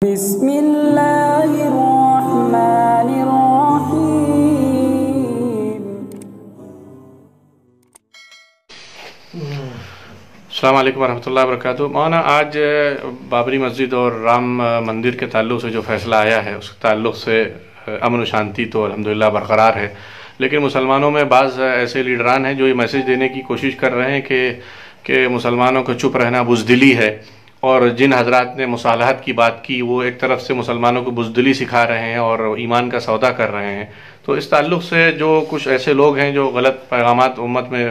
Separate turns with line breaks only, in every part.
بسم اللہ الرحمن الرحیم۔
السلام علیکم ورحمۃ اللہ وبرکاتہ۔ مولانا، آج بابری مسجد اور رام مندر کے تعلق سے جو فیصلہ آیا ہے، اس کے تعلق سے امن و شانتی تو الحمدللہ برقرار ہے، لیکن مسلمانوں میں بعض ایسے لیڈران ہیں جو یہ میسیج دینے کی کوشش کر رہے ہیں کہ مسلمانوں کو چپ رہنا بزدلی ہے، اور جن حضرات نے مصالحت کی بات کی وہ ایک طرف سے مسلمانوں کو بزدلی سکھا رہے ہیں اور ایمان کا سودا کر رہے ہیں۔ تو اس تعلق سے جو کچھ ایسے لوگ ہیں جو غلط پیغامات امت میں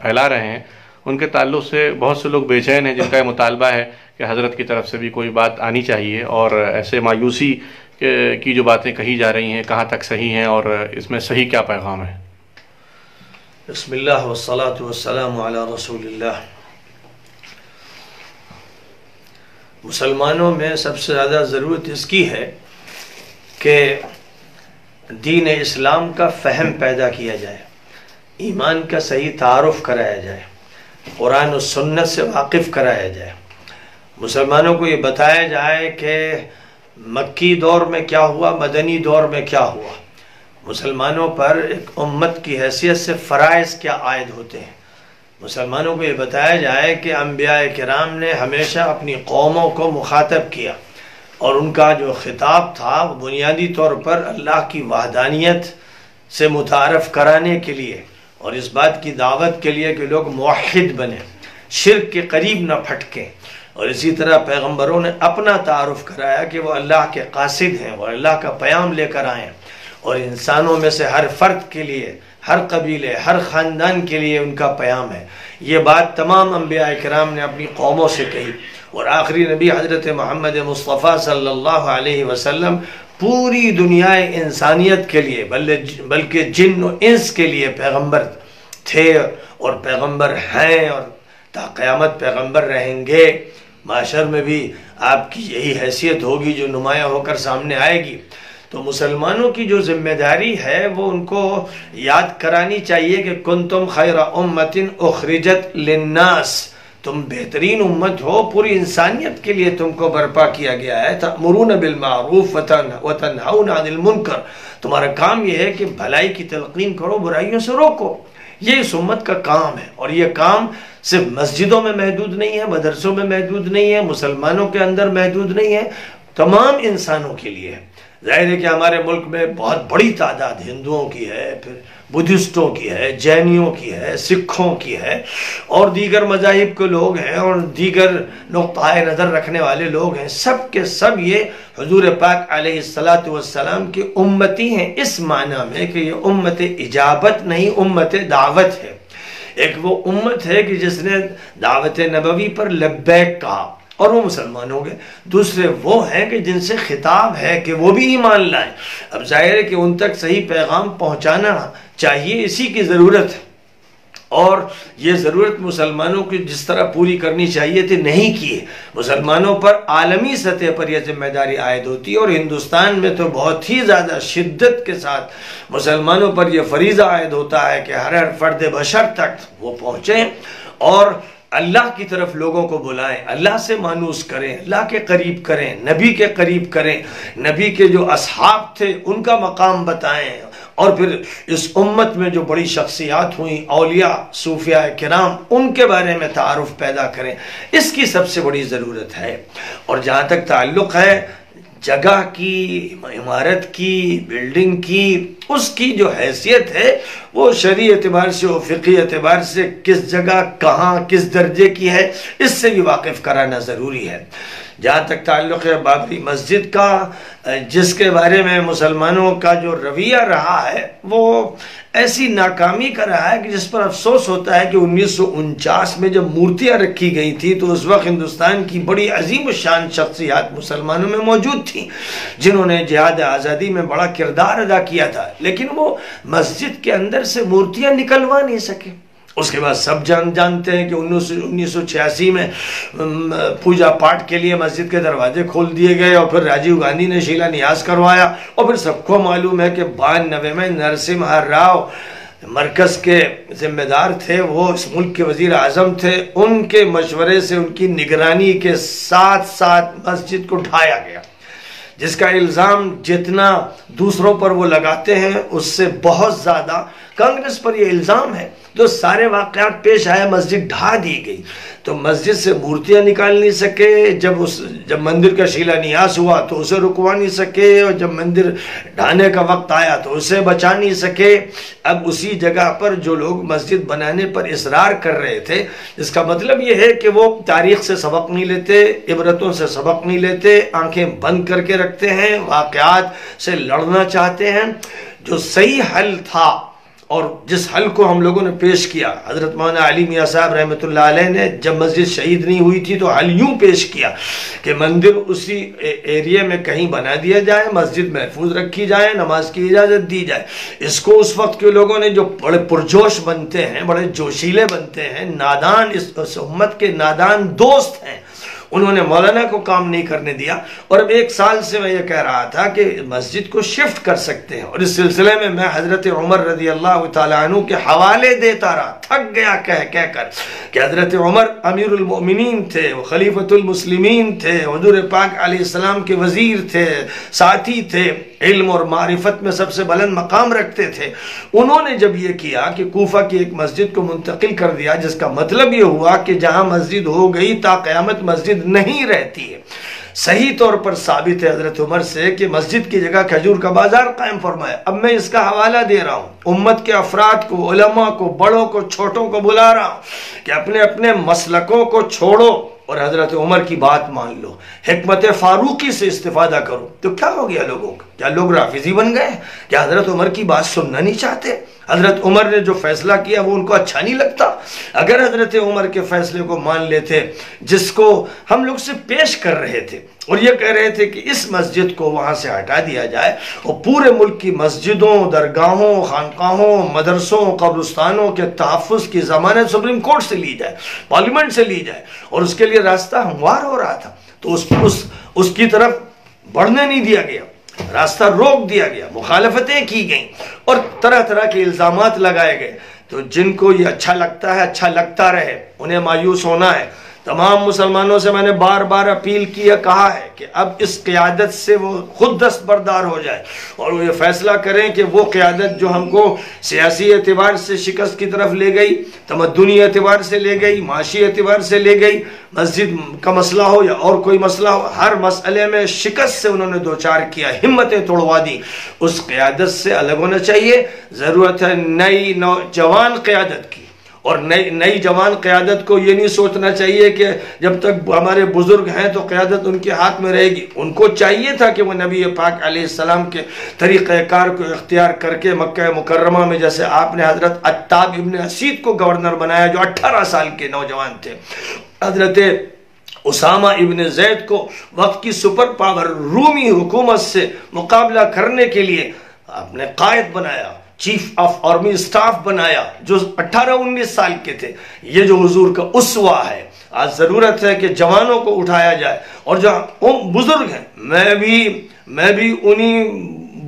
پھیلا رہے ہیں، ان کے تعلق سے بہت سے لوگ بے چین ہیں، جن کا یہ مطالبہ ہے کہ حضرت کی طرف سے بھی کوئی بات آنی چاہیے، اور ایسے مایوسی کی جو باتیں کہی جا رہی ہیں کہاں تک صحیح ہیں اور اس میں صحیح کیا پیغام ہے؟
بسم اللہ والصلاة والسلام علی رسول اللہ۔ مسلمانوں میں سب سے زیادہ ضرورت اس کی ہے کہ دین اسلام کا فہم پیدا کیا جائے، ایمان کا صحیح تعارف کرایا جائے، قرآن و سنت سے واقف کرایا جائے، مسلمانوں کو یہ بتایا جائے کہ مکی دور میں کیا ہوا، مدنی دور میں کیا ہوا، مسلمانوں پر ایک امت کی حیثیت سے فرائض کیا عائد ہوتے ہیں، مسلمانوں کو یہ بتایا جائے کہ انبیاء کرام نے ہمیشہ اپنی قوموں کو مخاطب کیا، اور ان کا جو خطاب تھا وہ بنیادی طور پر اللہ کی وحدانیت سے متعارف کرانے کے لیے اور اس بات کی دعوت کے لیے کہ لوگ موحد بنیں، شرک کے قریب نہ پھٹکیں، اور اسی طرح پیغمبروں نے اپنا تعارف کرایا کہ وہ اللہ کے قاصد ہیں، وہ اللہ کا پیام لے کر آئیں، اور انسانوں میں سے ہر فرد کے لیے، ہر قبیلے، ہر خاندان کے لیے ان کا پیام ہے۔ یہ بات تمام انبیاء کرام نے اپنی قوموں سے کہی، اور آخری نبی حضرت محمد مصطفیٰ صلی اللہ علیہ وسلم پوری دنیا انسانیت کے لیے بلکہ جن و انس کے لیے پیغمبر تھے اور پیغمبر ہیں، اور تا قیامت پیغمبر رہیں گے۔ معاشر میں بھی آپ کی یہی حیثیت ہوگی جو نمایاں ہو کر سامنے آئے گی۔ تو مسلمانوں کی جو ذمہ داری ہے وہ ان کو یاد کرانی چاہیے کہ کنتم خیر امت اخرجت للناس، تم بہترین امت ہو، پوری انسانیت کے لیے تم کو برپا کیا گیا ہے۔ تأمرون بالمعروف وتنہون عن المنکر، تمہارا کام یہ ہے کہ بھلائی کی تلقین کرو، برائیوں سے روکو، یہ اس امت کا کام ہے، اور یہ کام صرف مسجدوں میں محدود نہیں ہے، مدرسوں میں محدود نہیں ہے، مسلمانوں کے اندر محدود نہیں ہے، تمام انسانوں کے لیے ہے۔ ظاہر ہے کہ ہمارے ملک میں بہت بڑی تعداد ہندوؤں کی ہے، پھر بدھسٹوں کی ہے، جینیوں کی ہے، سکھوں کی ہے، اور دیگر مذاہب کے لوگ ہیں، اور دیگر نقطۂ نظر رکھنے والے لوگ ہیں، سب کے سب یہ حضور پاک علیہ السلام کی امتی ہیں، اس معنی میں کہ یہ امت اجابت نہیں، امت دعوت ہے۔ ایک وہ امت ہے کہ جس نے دعوت نبوی پر لبیک کہا اور وہ مسلمان ہو گئے، دوسرے وہ ہیں کہ جن سے خطاب ہے کہ وہ بھی ایمان لائیں۔ اب ظاہر ہے کہ ان تک صحیح پیغام پہنچانا چاہیے، اسی کی ضرورت ہے، اور یہ ضرورت مسلمانوں کی جس طرح پوری کرنی چاہیے تھی نہیں کی ہے۔ مسلمانوں پر عالمی سطح پر یہ ذمہ داری عائد ہوتی ہے، اور ہندوستان میں تو بہت ہی زیادہ شدت کے ساتھ مسلمانوں پر یہ فریضہ عائد ہوتا ہے کہ ہر فرد بشر تک وہ پہنچیں اور اللہ کی طرف لوگوں کو بلائیں، اللہ سے مانوس کریں، اللہ کے قریب کریں، نبی کے قریب کریں، نبی کے جو اصحاب تھے ان کا مقام بتائیں، اور پھر اس امت میں جو بڑی شخصیات ہوئیں، اولیاء، صوفیاء کرام، ان کے بارے میں تعارف پیدا کریں، اس کی سب سے بڑی ضرورت ہے۔ اور جہاں تک تعلق ہے جگہ کی، عمارت کی، بلڈنگ کی، اس کی جو حیثیت ہے وہ شرعی اعتبار سے اور فقہی اعتبار سے کس جگہ، کہاں، کس درجے کی ہے، اس سے بھی واقف کرانا ضروری ہے۔ جہاں تک تعلق ہے بابری مسجد کا، جس کے بارے میں مسلمانوں کا جو رویہ رہا ہے وہ ایسی ناکامی کا رہا ہے کہ جس پر افسوس ہوتا ہے کہ 1949 میں جب مورتیاں رکھی گئی تھی تو اس وقت ہندوستان کی بڑی عظیم الشان شخصیات مسلمانوں میں موجود تھیں جنہوں نے جہاد آزادی میں بڑا کردار ادا کیا تھا، لیکن وہ مسجد کے اندر سے مورتیاں نکلوا نہیں سکے۔ اس کے بعد سب جانتے ہیں کہ 1986 میں پوجا پاٹ کے لیے مسجد کے دروازے کھول دیے گئے، اور پھر راجیو گاندھی نے شیلا نیاز کروایا، اور پھر سب کو معلوم ہے کہ 92 میں نرسمہا راؤ مرکز کے ذمہ دار تھے، وہ اس ملک کے وزیر اعظم تھے، ان کے مشورے سے، ان کی نگرانی کے ساتھ ساتھ مسجد کو ڈھایا گیا۔ جس کا الزام جتنا دوسروں پر وہ لگاتے ہیں اس سے بہت زیادہ کانگریس پر یہ الزام ہے. تو سارے واقعات پیش آئے, مسجد ڈھا دی گئی, تو مسجد سے مورتیاں نکال نہیں سکے, جب مندر کا شیلا نیاس ہوا تو اسے رکوا نہیں سکے, اور جب مندر ڈھانے کا وقت آیا تو اسے بچا نہیں سکے. اب اسی جگہ پر جو لوگ مسجد بنانے پر اصرار کر رہے تھے, اس کا مطلب یہ ہے کہ وہ تاریخ سے سبق نہیں لیتے, عبرتوں سے سبق نہیں لیتے, آنکھیں بند کر کے رکھتے ہیں, واقعات سے لڑنا چاہتے ہیں. جو صحیح حل تھا اور جس حل کو ہم لوگوں نے پیش کیا, حضرت مولانا علی میاں صاحب رحمۃ اللہ علیہ نے جب مسجد شہید نہیں ہوئی تھی تو حل یوں پیش کیا کہ مندر اسی ایریے میں کہیں بنا دیا جائے, مسجد محفوظ رکھی جائے, نماز کی اجازت دی جائے. اس کو اس وقت کے لوگوں نے جو بڑے پرجوش بنتے ہیں, بڑے جوشیلے بنتے ہیں, نادان, اس امت کے نادان دوست ہیں, انہوں نے مولانا کو کام نہیں کرنے دیا. اور اب 1 سال سے میں یہ کہہ رہا تھا کہ مسجد کو شفٹ کر سکتے ہیں, اور اس سلسلے میں حضرت عمر رضی اللہ تعالیٰ عنہ کے حوالے دیتا رہا, تھک گیا کہہ کر کہ حضرت عمر امیر المؤمنین تھے, وہ خلیفۃ المسلمین تھے, حضور پاک علیہ السلام کے وزیر تھے, ساتھی تھے, علم اور معرفت میں سب سے بلند مقام رکھتے تھے. انہوں نے جب یہ کیا کہ کوفہ کی ایک مسجد کو منتقل کر دیا, جس کا مطلب یہ ہوا کہ جہاں مسجد ہو گئی تا قیامت مسجد نہیں رہتی ہے. صحیح طور پر ثابت ہے حضرت عمر سے کہ مسجد کی جگہ کھجور کا بازار قائم فرمایا. اب میں اس کا حوالہ دے رہا ہوں, امت کے افراد کو, علماء کو, بڑوں کو, چھوٹوں کو بلا رہا ہوں کہ اپنے اپنے مسلکوں کو چھوڑو اور حضرت عمر کی بات مان لو, حکمت فاروقی سے استفادہ کرو. تو کیا ہو گیا لوگوں کا؟ کیا لوگ رافضی بن گئے؟ کیا حضرت عمر کی بات سننا نہیں چاہتے؟ حضرت عمر نے جو فیصلہ کیا وہ ان کو اچھا نہیں لگتا؟ اگر حضرت عمر کے فیصلے کو مان لیتے, جس کو ہم لوگ سے پیش کر رہے تھے اور یہ کہہ رہے تھے کہ اس مسجد کو وہاں سے ہٹا دیا جائے اور پورے ملک کی مسجدوں, درگاہوں, خانقاہوں, مدرسوں, قبرستانوں کے تحفظ کی ضمانت سپریم کورٹ سے لی جائے, پارلیمنٹ سے لی جائے, اور اس کے لیے راستہ ہموار ہو رہا تھا, تو اس کی طرف بڑھنے نہیں دیا گیا, راستہ روک دیا گیا, مخالفتیں کی گئیں اور طرح طرح کے الزامات لگائے گئے. تو جن کو یہ اچھا لگتا ہے اچھا لگتا رہے, انہیں مایوس ہونا ہے. تمام مسلمانوں سے میں نے بار بار اپیل کی ہے, کہا ہے کہ اب اس قیادت سے وہ خود دستبردار ہو جائے اور وہ یہ فیصلہ کریں کہ وہ قیادت جو ہم کو سیاسی اعتبار سے شکست کی طرف لے گئی, تمدنی اعتبار سے لے گئی, معاشی اعتبار سے لے گئی, مسجد کا مسئلہ ہو یا اور کوئی مسئلہ ہو, ہر مسئلے میں شکست سے انہوں نے دوچار کیا, ہمتیں توڑوا دی. اس قیادت سے الگ ہونا چاہیے. ضرورت ہے نئی نوجوان قیادت کی, اور نئی جوان قیادت کو یہ نہیں سوچنا چاہیے کہ جب تک ہمارے بزرگ ہیں تو قیادت ان کے ہاتھ میں رہے گی. ان کو چاہیے تھا کہ وہ نبی پاک علیہ السلام کے طریقہ کار کو اختیار کر کے مکہ مکرمہ میں, جیسے آپ نے حضرت عتاب ابن اسید کو گورنر بنایا جو 18 سال کے نوجوان تھے, حضرت اسامہ ابن زید کو وقت کی سپر پاور رومی حکومت سے مقابلہ کرنے کے لیے آپ نے قائد بنایا, چیف آف آرمی اسٹاف بنایا, جو 18-19 سال کے تھے. یہ جو حضور کا اسوہ ہے, آج ضرورت ہے کہ جوانوں کو اٹھایا جائے. اور جو بزرگ ہیں, میں بھی انہی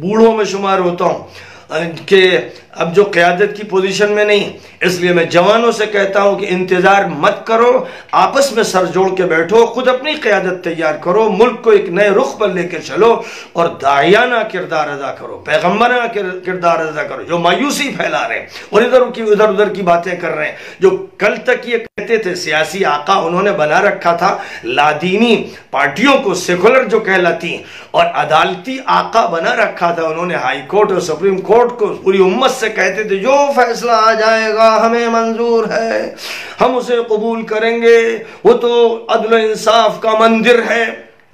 بوڑھوں میں شمار ہوتا ہوں کہ اب جو قیادت کی پوزیشن میں نہیں, اس لیے میں جوانوں سے کہتا ہوں کہ انتظار مت کرو, آپس میں سر جوڑ کے بیٹھو, خود اپنی قیادت تیار کرو, ملک کو ایک نئے رخ پر لے کے چلو اور داعیانہ کردار ادا کرو, پیغمبرانہ کردار ادا کرو. جو مایوسی پھیلا رہے ہیں اور ادھر کی باتیں کر رہے ہیں, جو کل تک یہ کہتے تھے سیاسی آقا انہوں نے بنا رکھا تھا لادینی پارٹیوں کو, سیکولر جو کہلاتی ہیں, اور عدالتی آقا بنا رکھا تھا انہوں نے ہائی کورٹ اور سپریم کورٹ کو. پوری امت سے کہتے تھے جو فیصلہ آ جائے گا ہمیں منظور ہے, ہم اسے قبول کریں گے, وہ تو عدل و انصاف کا مندر ہے.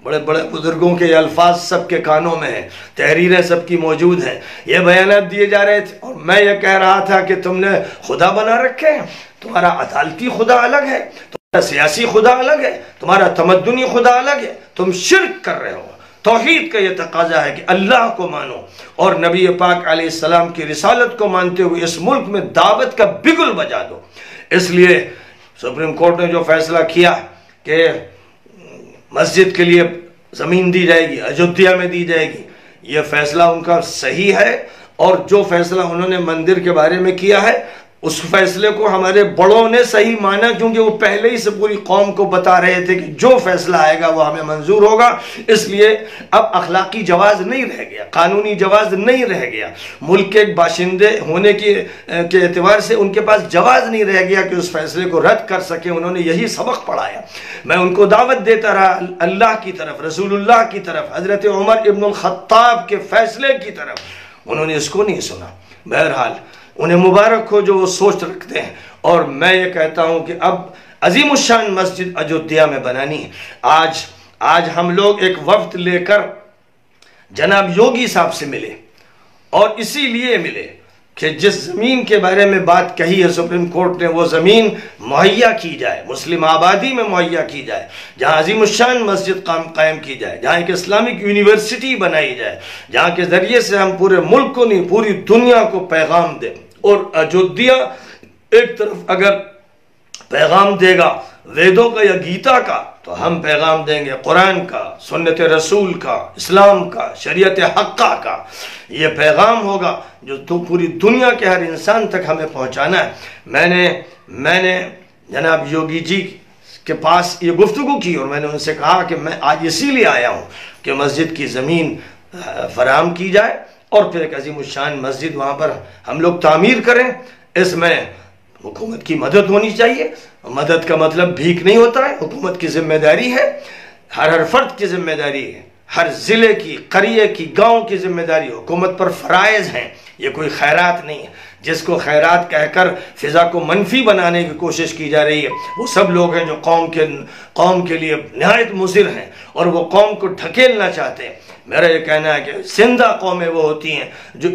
بڑے بڑے بزرگوں کے الفاظ سب کے کانوں میں ہیں, تحریریں سب کی موجود ہیں, یہ بیانات دیے جا رہے تھے. اور میں یہ کہہ رہا تھا کہ تم نے خدا بنا رکھے ہیں, تمہارا عدالتی خدا الگ ہے, تمہارا سیاسی خدا الگ ہے, تمہارا تمدنی خدا الگ ہے, تم شرک کر رہے ہو. توحید کا یہ تقاضا ہے کہ اللہ کو مانو اور نبی پاک علیہ السلام کی رسالت کو مانتے ہوئے اس ملک میں دعوت کا بگل بجا دو. اس لیے سپریم کورٹ نے جو فیصلہ کیا کہ مسجد کے لیے زمین دی جائے گی, اجودھیا میں دی جائے گی, یہ فیصلہ ان کا صحیح ہے. اور جو فیصلہ انہوں نے مندر کے بارے میں کیا ہے اس فیصلے کو ہمارے بڑوں نے صحیح مانا، کیونکہ وہ پہلے ہی سے پوری قوم کو بتا رہے تھے کہ جو فیصلہ آئے گا وہ ہمیں منظور ہوگا. اس لیے اب اخلاقی جواز نہیں رہ گیا، قانونی جواز نہیں رہ گیا. ملک کے ایک باشندے ہونے کے اعتبار سے ان کے پاس جواز نہیں رہ گیا کہ اس فیصلے کو رد کر سکے. انہوں نے یہی سبق پڑھایا. میں ان کو دعوت دیتا رہا اللہ کی طرف، رسول اللہ کی طرف، حضرت عمر ابن الخطاب کے فیصلے کی طرف. انہوں نے اس کو نہیں سنا. بہرحال انہیں مبارک ہو جو وہ سوچ رکھتے ہیں. اور میں یہ کہتا ہوں کہ اب عظیم الشان مسجد اجودھیا میں بنانی ہے. آج ہم لوگ ایک وفد لے کر جناب یوگی صاحب سے ملے، اور اسی لیے ملے کہ جس زمین کے بارے میں بات کہی ہے سپریم کورٹ نے، وہ زمین مہیا کی جائے، مسلم آبادی میں مہیا کی جائے، جہاں عظیم الشان مسجد قائم کی جائے، جہاں ایک اسلامک یونیورسٹی بنائی جائے، جہاں کے ذریعے سے ہم پورے ملک کو نہیں پوری دنیا کو پیغام دیں. اور اجودھیا ایک طرف اگر پیغام دے گا ویدوں کا یا گیتا کا، تو ہم پیغام دیں گے قرآن کا، سنت رسول کا، اسلام کا، شریعت حقہ کا. یہ پیغام ہوگا جو تو پوری دنیا کے ہر انسان تک ہمیں پہنچانا ہے. میں نے جناب یوگی جی کے پاس یہ گفتگو کی، اور میں نے ان سے کہا کہ میں آج اسی لیے آیا ہوں کہ مسجد کی زمین فراہم کی جائے، اور پھر ایک عظیم الشان مسجد وہاں پر ہم لوگ تعمیر کریں. اس میں حکومت کی مدد ہونی چاہیے. مدد کا مطلب بھیک نہیں ہوتا ہے، حکومت کی ذمہ داری ہے، ہر فرد کی ذمہ داری ہے، ہر ضلع کی، قریے کی، گاؤں کی ذمہ داری. حکومت پر فرائض ہیں، یہ کوئی خیرات نہیں ہے. جس کو خیرات کہہ کر فضا کو منفی بنانے کی کوشش کی جا رہی ہے، وہ سب لوگ ہیں جو قوم کے لیے نہایت مضر ہیں، اور وہ قوم کو ڈھکیلنا چاہتے ہیں. میرا یہ کہنا ہے کہ زندہ قومیں وہ ہوتی ہیں جو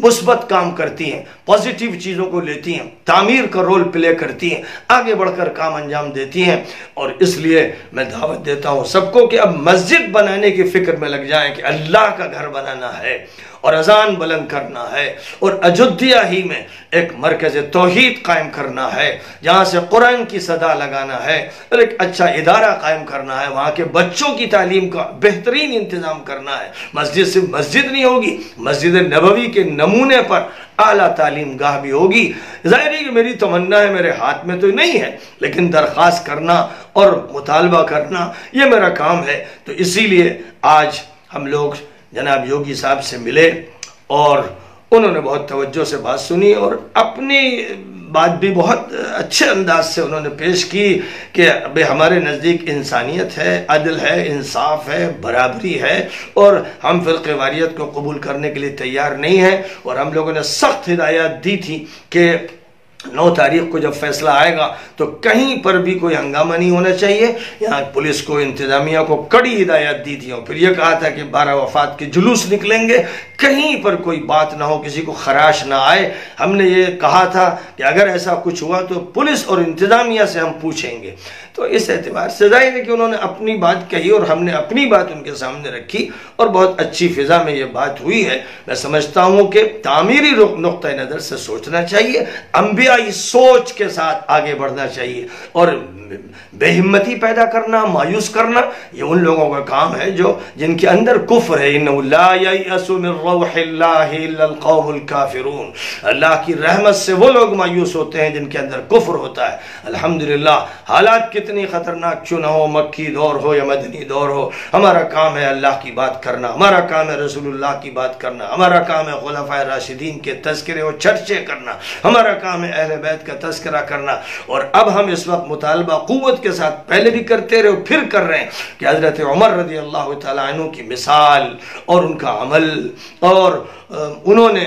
مثبت کام کرتی ہیں، پازیٹیو چیزوں کو لیتی ہیں، تعمیر کا رول پلے کرتی ہیں، آگے بڑھ کر کام انجام دیتی ہیں. اور اس لیے میں دعوت دیتا ہوں سب کو کہ اب مسجد بنانے کی فکر میں لگ جائیں کہ اللہ کا گھر بنانا ہے، اور اذان بلند کرنا ہے، اور اجودھیا ہی میں ایک مرکز توحید قائم کرنا ہے، جہاں سے قرآن کی صدا لگانا ہے، اور ایک اچھا ادارہ قائم کرنا ہے، وہاں کے بچوں کی تعلیم کا بہترین انتظام کرنا ہے. مسجد صرف مسجد نہیں ہوگی، مسجد نبوی کے نمونے پر اعلیٰ تعلیم گاہ بھی ہوگی. ظاہر ہے کہ میری تمنا ہے، میرے ہاتھ میں تو نہیں ہے، لیکن درخواست کرنا اور مطالبہ کرنا یہ میرا کام ہے. تو اسی لیے آج ہم لوگ جناب یوگی صاحب سے ملے، اور انہوں نے بہت توجہ سے بات سنی، اور اپنی بات بھی بہت اچھے انداز سے انہوں نے پیش کی کہ ہمارے نزدیک انسانیت ہے، عدل ہے، انصاف ہے، برابری ہے، اور ہم فرقہ واریت کو قبول کرنے کے لیے تیار نہیں ہیں. اور ہم لوگوں نے سخت ہدایات دی تھی کہ 9 تاریخ کو جب فیصلہ آئے گا تو کہیں پر بھی کوئی ہنگامہ نہیں ہونا چاہیے. یہاں پولیس کو، انتظامیہ کو کڑی ہدایات دی تھی، اور پھر یہ کہا تھا کہ 12 وفات کے جلوس نکلیں گے، کہیں پر کوئی بات نہ ہو، کسی کو خراش نہ آئے. ہم نے یہ کہا تھا کہ اگر ایسا کچھ ہوا تو پولیس اور انتظامیہ سے ہم پوچھیں گے. تو اس اعتبار سے ظاہر ہے کہ انہوں نے اپنی بات کہی، اور ہم نے اپنی بات ان کے سامنے رکھی، اور بہت اچھی فضا میں یہ بات ہوئی ہے. میں سمجھتا ہوں کہ تعمیری نقطہ نظر سے سوچنا چاہیے، انبیائی سوچ کے ساتھ آگے بڑھنا چاہیے، اور بے ہمتی پیدا کرنا، مایوس کرنا، یہ ان لوگوں کا کام ہے جن کے اندر کفر ہے. انہ لا ییأس من روح اللہ الا القوم الکافرون. اللہ کی رحمت سے وہ لوگ مایوس ہوتے ہیں جن کے اندر کفر ہوتا ہے. الحمدللہ حالات کتنی خطرناک کیوں نہ ہو، مکی دور ہو یا مدنی دور ہو، ہمارا کام ہے اللہ کی بات کرنا، ہمارا کام ہے رسول اللہ کی بات کرنا، ہمارا کام ہے خلفائے راشدین کے تذکرے اور چرچے کرنا، ہمارا کام ہے اہل بیت کا تذکرہ کرنا. اور اب ہم اس وقت مطالبہ قوت کے ساتھ پہلے بھی کرتے رہے، پھر کر رہے ہیں کہ حضرت عمر رضی اللہ تعالیٰ عنہ کی مثال اور ان کا عمل، اور انہوں نے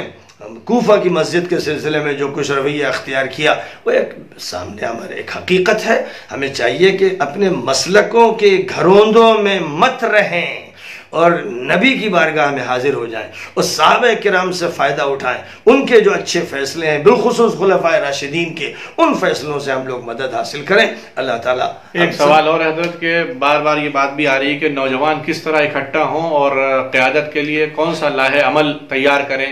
کوفہ کی مسجد کے سلسلے میں جو کچھ رویہ اختیار کیا، وہ ایک سامنے ہمارے ایک حقیقت ہے. ہمیں چاہیے کہ اپنے مسلکوں کے گھروندوں میں مت رہیں، اور نبی کی بارگاہ میں حاضر ہو جائیں، اور صحابہ کرام سے فائدہ اٹھائیں. ان کے جو اچھے فیصلے ہیں، بالخصوص خلفائے راشدین کے، ان فیصلوں سے ہم لوگ مدد حاصل کریں. اللہ تعالیٰ.
ایک سوال اور حضرت کہ بار بار یہ بات بھی آ رہی ہے کہ نوجوان کس طرح اکٹھا ہوں اور قیادت کے لیے کون سا لاہ عمل تیار کریں.